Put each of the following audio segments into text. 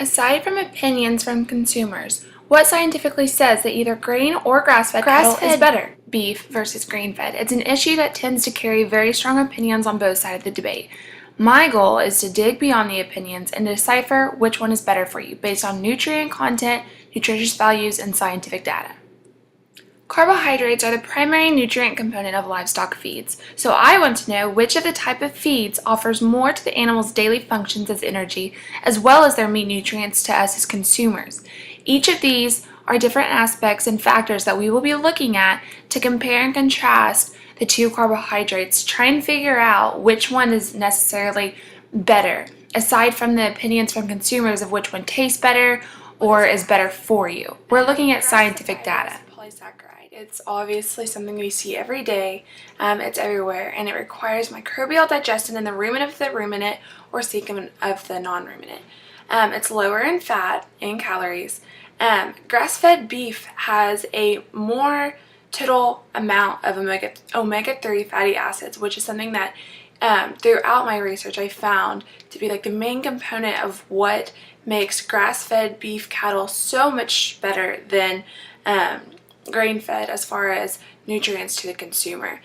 Aside from opinions from consumers, what scientifically says that either grain or grass-fed cattle is better? Beef versus grain-fed. It's an issue that tends to carry very strong opinions on both sides of the debate. My goal is to dig beyond the opinions and decipher which one is better for you based on nutrient content, nutritious values, and scientific data. Carbohydrates are the primary nutrient component of livestock feeds, so I want to know which of the type of feeds offers more to the animal's daily functions as energy, as well as their meat nutrients to us as consumers. Each of these are different aspects and factors that we will be looking at to compare and contrast the two carbohydrates, try and figure out which one is necessarily better, aside from the opinions from consumers of which one tastes better or is better for you. We're looking at scientific data. It's obviously something we see every day. It's everywhere, and it requires microbial digestion in the rumen of the ruminant or cecum of the non-ruminant. It's lower in fat and calories. Grass-fed beef has a more total amount of omega-3 fatty acids, which is something that throughout my research I found to be like the main component of what makes grass-fed beef cattle so much better than grain-fed as far as nutrients to the consumer.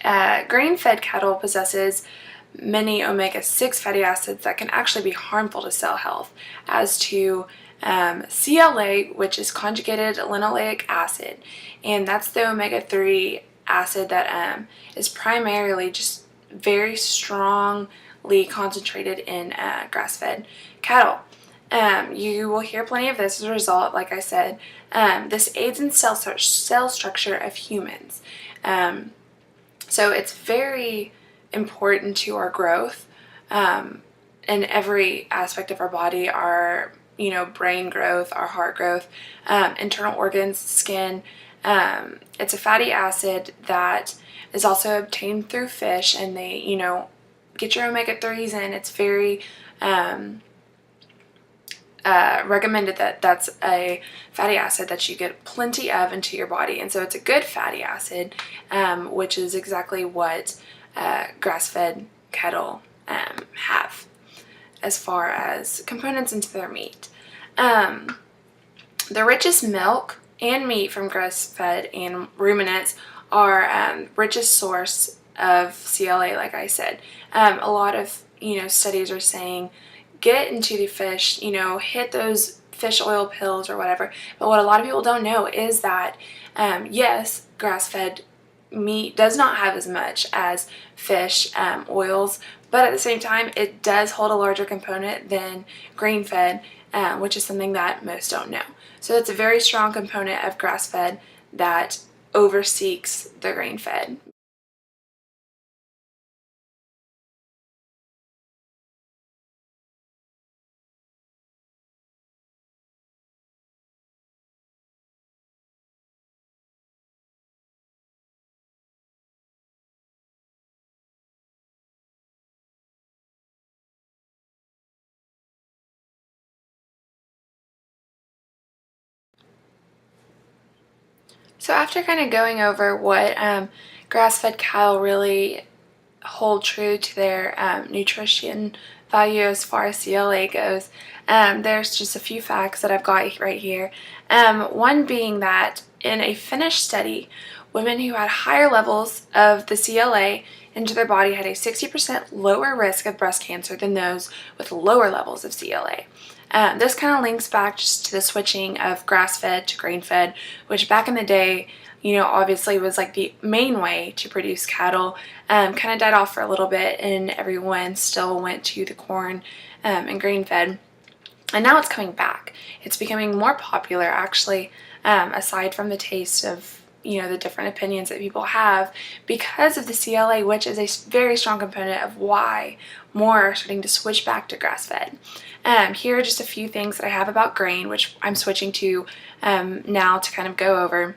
Grain-fed cattle possesses many omega-6 fatty acids that can actually be harmful to cell health, as to CLA, which is conjugated linoleic acid, and that's the omega-3 acid that is primarily just very strongly concentrated in grass-fed cattle. You will hear plenty of this as a result, like I said. This aids in cell structure of humans. So it's very important to our growth in every aspect of our body, our brain growth, our heart growth, internal organs, skin. It's a fatty acid that is also obtained through fish, and they, get your omega-3s in. It's very recommended that that's a fatty acid that you get plenty of into your body, and so it's a good fatty acid, which is exactly what grass-fed cattle have as far as components into their meat. The richest milk and meat from grass-fed and ruminants are richest source of CLA, like I said. A lot of studies are saying get into the fish, hit those fish oil pills or whatever. But what a lot of people don't know is that, yes, grass-fed meat does not have as much as fish oils, but at the same time, it does hold a larger component than grain-fed, which is something that most don't know. So it's a very strong component of grass-fed that overseeks the grain-fed. So after kind of going over what grass-fed cattle really hold true to their nutrition value as far as CLA goes, there's just a few facts that I've got right here. One being that in a Finnish study, women who had higher levels of the CLA into their body had a 60% lower risk of breast cancer than those with lower levels of CLA. This kind of links back just to the switching of grass-fed to grain-fed, which back in the day, obviously was like the main way to produce cattle. Kind of died off for a little bit, and everyone still went to the corn and grain-fed. And now it's coming back. It's becoming more popular, actually, aside from the taste of the different opinions that people have, because of the CLA, which is a very strong component of why more are starting to switch back to grass-fed. Here are just a few things that I have about grain, which I'm switching to now to kind of go over.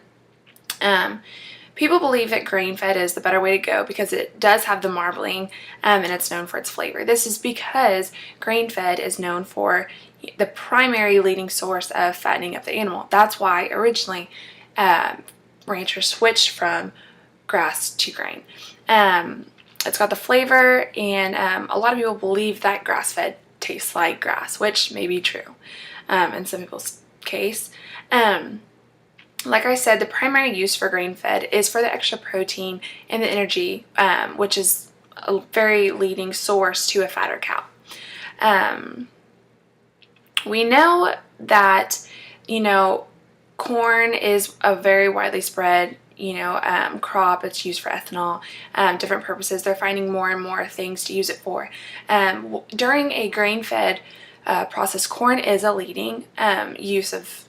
People believe that grain-fed is the better way to go because it does have the marbling, and it's known for its flavor. This is because grain-fed is known for the primary leading source of fattening of the animal. That's why originally ranchers switched from grass to grain. It's got the flavor, and a lot of people believe that grass-fed tastes like grass, which may be true in some people's case. Like I said, the primary use for grain-fed is for the extra protein and the energy, which is a very leading source to a fatter cow. We know that, corn is a very widely spread, crop. It's used for ethanol, different purposes. They're finding more and more things to use it for. During a grain-fed process, corn is a leading use of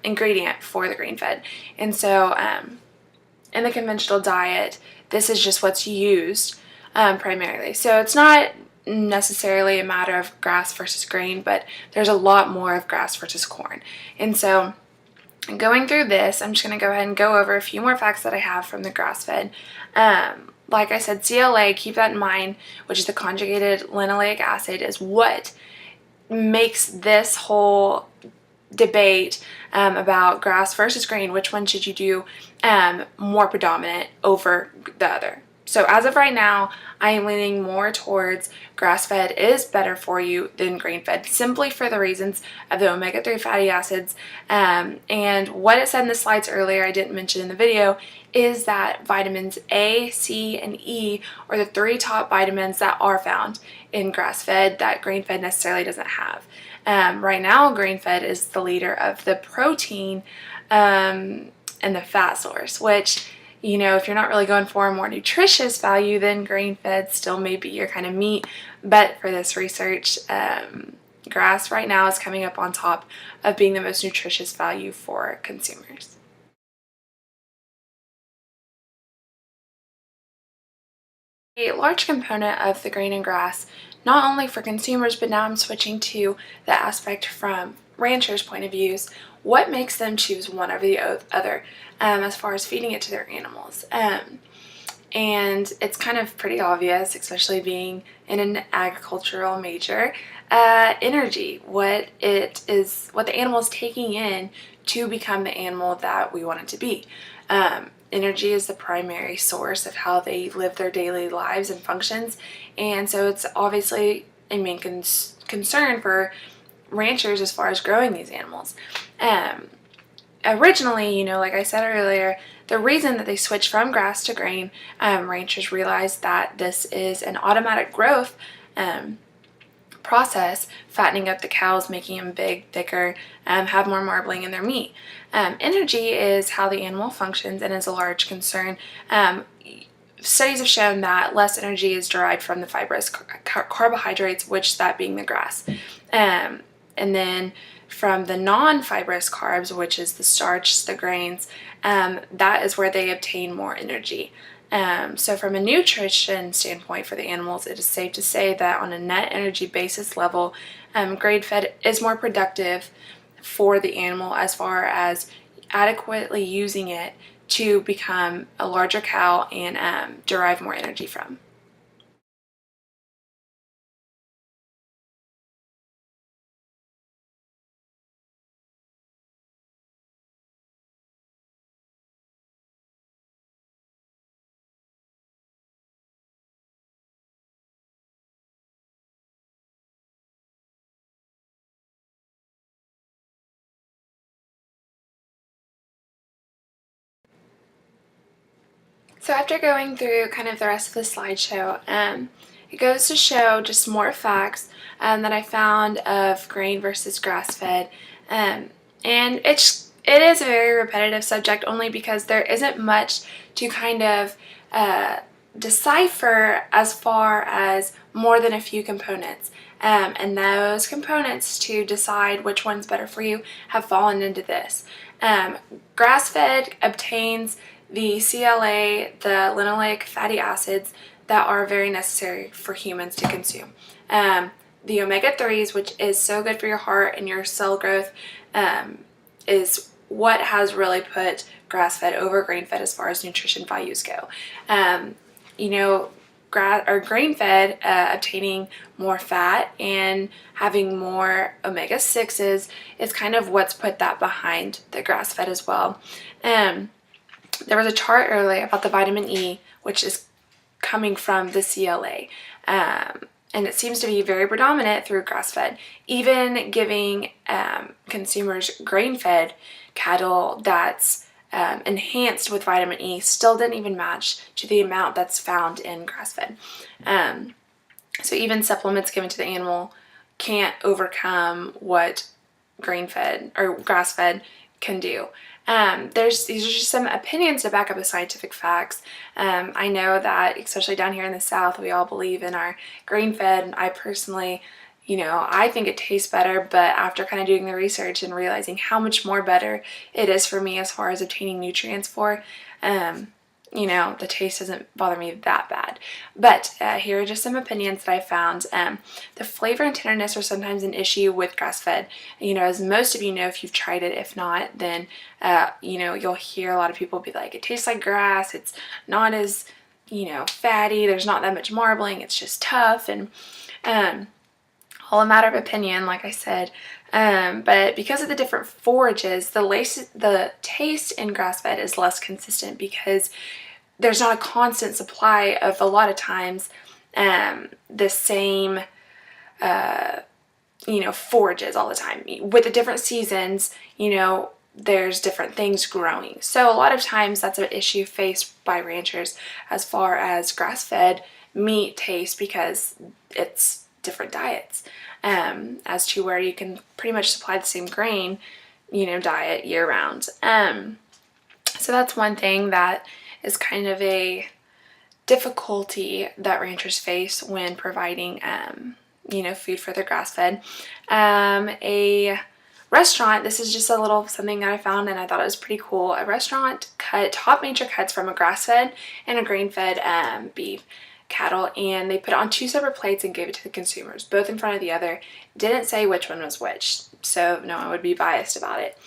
ingredient for the grain-fed. And so in the conventional diet, this is just what's used primarily. So it's not necessarily a matter of grass versus grain, but there's a lot more of grass versus corn. And so going through this, I'm just going to go ahead and go over a few more facts that I have from the grass-fed. Like I said, CLA, keep that in mind, which is the conjugated linoleic acid, is what makes this whole debate about grass versus grain, which one should you do, more predominant over the other. So as of right now, I am leaning more towards grass-fed is better for you than grain-fed, simply for the reasons of the omega-3 fatty acids. And what it said in the slides earlier, I didn't mention in the video, is that vitamins A, C, and E are the 3 top vitamins that are found in grass-fed that grain-fed necessarily doesn't have. Right now, grain-fed is the leader of the protein and the fat source, which, if you're not really going for a more nutritious value, then grain-fed still may be your kind of meat. But for this research, grass right now is coming up on top of being the most nutritious value for consumers. A large component of the grain and grass, not only for consumers, but now I'm switching to the aspect from ranchers' point of views, what makes them choose one over the other as far as feeding it to their animals. And it's kind of pretty obvious, especially being in an agricultural major, energy, what the animal is taking in to become the animal that we want it to be. Energy is the primary source of how they live their daily lives and functions, and so it's obviously a main concern for ranchers as far as growing these animals. Originally, like I said earlier, the reason that they switched from grass to grain, ranchers realized that this is an automatic growth process, fattening up the cows, making them big, thicker, have more marbling in their meat. Energy is how the animal functions and is a large concern. Studies have shown that less energy is derived from the fibrous carbohydrates, which that being the grass. And then from the non-fibrous carbs, which is the starch, the grains, that is where they obtain more energy. So from a nutrition standpoint for the animals, it is safe to say that on a net energy basis level, grain-fed is more productive for the animal as far as adequately using it to become a larger cow and derive more energy from. So after going through kind of the rest of the slideshow, it goes to show just more facts that I found of grain versus grass-fed. And it is a very repetitive subject only because there isn't much to kind of decipher as far as more than a few components. And those components to decide which one's better for you have fallen into this. Grass-fed obtains the CLA, the linoleic fatty acids that are very necessary for humans to consume. The omega-3s, which is so good for your heart and your cell growth, is what has really put grass-fed over grain-fed as far as nutrition values go. Grain-fed, obtaining more fat and having more omega-6s is kind of what's put that behind the grass-fed as well. There was a chart earlier about the vitamin E, which is coming from the CLA. and it seems to be very predominant through grass-fed. Even giving consumers grain-fed cattle that's enhanced with vitamin E still didn't even match to the amount that's found in grass-fed. So even supplements given to the animal can't overcome what grain-fed or grass-fed can do. These are just some opinions to back up the scientific facts. I know that, especially down here in the South, we all believe in our grain-fed, and I personally, I think it tastes better, but after kind of doing the research and realizing how much more better it is for me as far as obtaining nutrients for, the taste doesn't bother me that bad. But here are just some opinions that I found. The flavor and tenderness are sometimes an issue with grass-fed. As most of you know, if you've tried it. If not, then, you'll hear a lot of people be like, it tastes like grass. It's not as, fatty. There's not that much marbling. It's just tough. And all a matter of opinion, like I said. But because of the different forages, the taste in grass-fed is less consistent because there's not a constant supply of, a lot of times, the same, forages all the time. With the different seasons, there's different things growing. So a lot of times that's an issue faced by ranchers as far as grass-fed meat taste, because it's different diets, as to where you can pretty much supply the same grain, diet year round. So that's one thing that is kind of a difficulty that ranchers face when providing, food for their grass-fed. A restaurant, this is just a little something that I found and I thought it was pretty cool. A restaurant cut top major cuts from a grass-fed and a grain-fed beef cattle, and they put it on 2 separate plates and gave it to the consumers, both in front of the other. Didn't say which one was which, so no, I would be biased about it.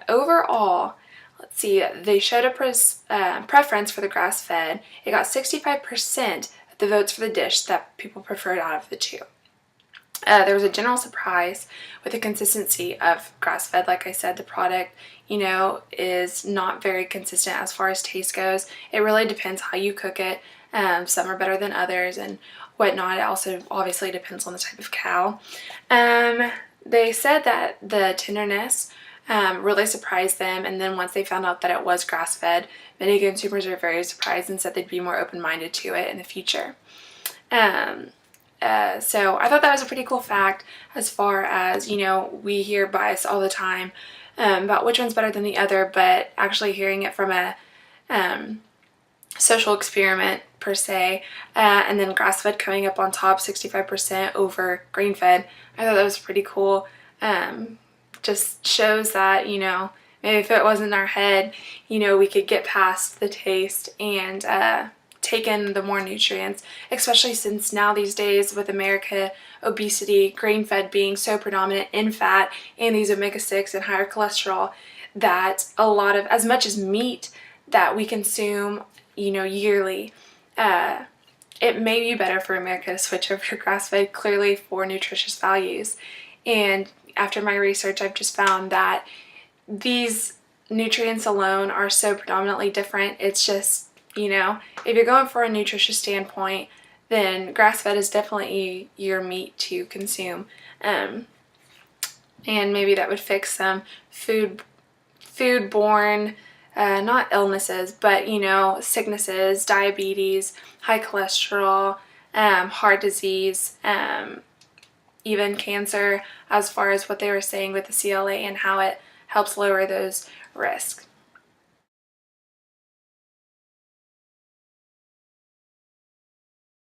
Overall, let's see, they showed a preference for the grass-fed. It got 65% of the votes for the dish that people preferred out of the two. There was a general surprise with the consistency of grass-fed. Like I said, the product, is not very consistent as far as taste goes. It really depends how you cook it. Some are better than others and whatnot. It also obviously depends on the type of cow. They said that the tenderness really surprised them, and then once they found out that it was grass-fed, many consumers were very surprised and said they'd be more open-minded to it in the future. So I thought that was a pretty cool fact, as far as, we hear bias all the time about which one's better than the other, but actually hearing it from a social experiment per se, and then grass-fed coming up on top, 65% over grain-fed, I thought that was pretty cool. Just shows that, maybe if it wasn't in our head, we could get past the taste and take in the more nutrients, especially since now these days with America, obesity, grain-fed being so predominant in fat and these omega-6 and higher cholesterol, that a lot of, as much as meat that we consume, yearly, it may be better for America to switch over to grass-fed, clearly for nutritious values. And after my research, I've just found that these nutrients alone are so predominantly different. It's just, if you're going for a nutritious standpoint, then grass-fed is definitely your meat to consume. And maybe that would fix some food-borne, not illnesses, but, sicknesses, diabetes, high cholesterol, heart disease, even cancer, as far as what they were saying with the CLA and how it helps lower those risks.